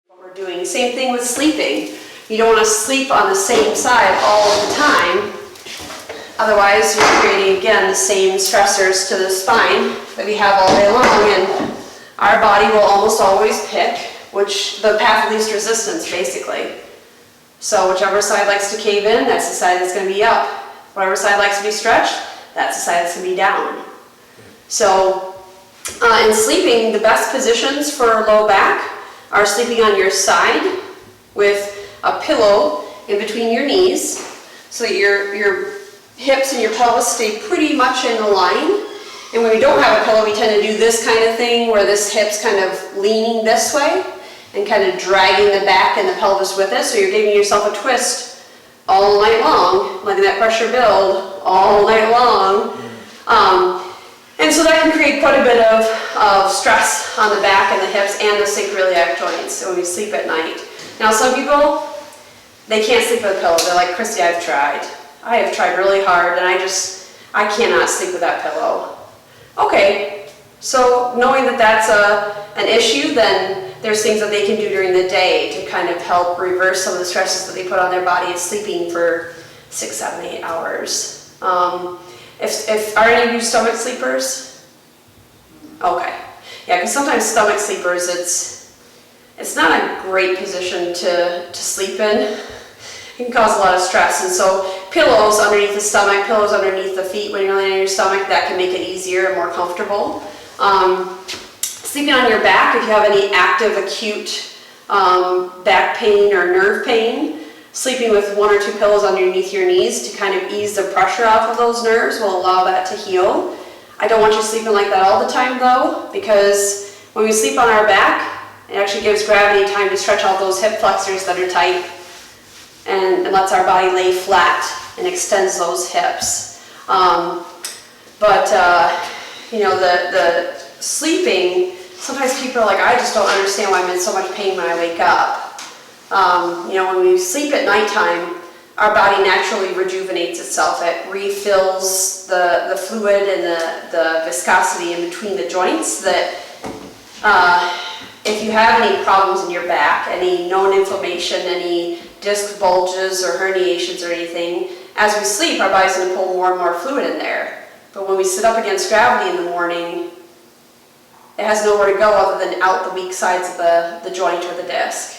What we're doing. Same thing with sleeping. You don't want to sleep on the same side all of the time. Otherwise, you're creating, again, the same stressors to the spine that we have all day long, and our body will almost always pick the path of least resistance, basically. So whichever side likes to cave in, that's the side that's going to be up. Whatever side likes to be stretched, that's the side that's going to be down. So in sleeping, the best positions for low back are sleeping on your side with a pillow in between your knees so that your hips and your pelvis stay pretty much in line. And when we don't have a pillow, we tend to do this kind of thing where this hip's kind of leaning this way and kind of dragging the back and the pelvis with it. So you're giving yourself a twist all night long, letting that pressure build all night long. And so that can create quite a bit of stress on the back and the hips and the sacroiliac joints so when we sleep at night. Now some people, they can't sleep with a pillow. They're like, Christy, I've tried. I have tried really hard and I cannot sleep with that pillow. Okay, so knowing that that's an issue, then there's things that they can do during the day to kind of help reverse some of the stresses that they put on their body of sleeping for 6, 7, 8 hours. Are any of you stomach sleepers? Okay. Yeah, because sometimes stomach sleepers, it's not a great position to sleep in. It can cause a lot of stress, and so pillows underneath the stomach, pillows underneath the feet when you're laying on your stomach, that can make it easier and more comfortable. Sleeping on your back, if you have any active, acute back pain or nerve pain, sleeping with 1 or 2 pillows underneath your knees to kind of ease the pressure off of those nerves will allow that to heal. I don't want you sleeping like that all the time though, because when we sleep on our back, it actually gives gravity time to stretch out those hip flexors that are tight and lets our body lay flat and extends those hips. You know, the sleeping, sometimes people are like, I just don't understand why I'm in so much pain when I wake up. You know, when we sleep at nighttime, our body naturally rejuvenates itself. It refills the fluid and the viscosity in between the joints that if you have any problems in your back, any known inflammation, any disc bulges or herniations or anything, as we sleep, our body's going to pull more and more fluid in there. But when we sit up against gravity in the morning, it has nowhere to go other than out the weak sides of the joint or the disc.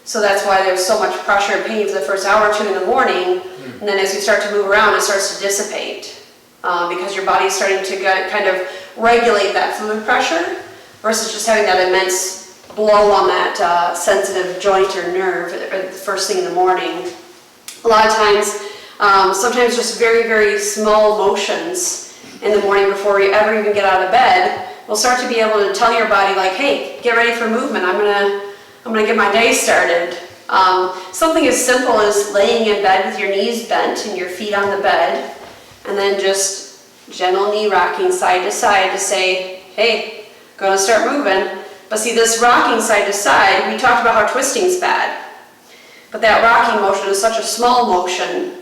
So that's why there's so much pressure and pain for the first hour or 2 in the morning, and then as you start to move around, it starts to dissipate because your body's starting to kind of regulate that fluid pressure versus just having that immense blow on that sensitive joint or nerve the first thing in the morning. A lot of times, sometimes just very, very small motions in the morning before you ever even get out of bed will start to be able to tell your body like, hey, get ready for movement. I'm gonna get my day started. Something as simple as laying in bed with your knees bent and your feet on the bed, and then just gentle knee rocking side to side to say, hey, gonna start moving. But see, this rocking side to side, we talked about how twisting's bad. But that rocking motion is such a small motion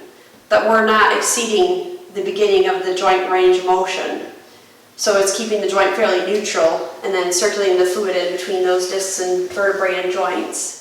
that we're not exceeding the beginning of the joint range of motion. So it's keeping the joint fairly neutral and then circulating the fluid in between those discs and vertebrae and joints.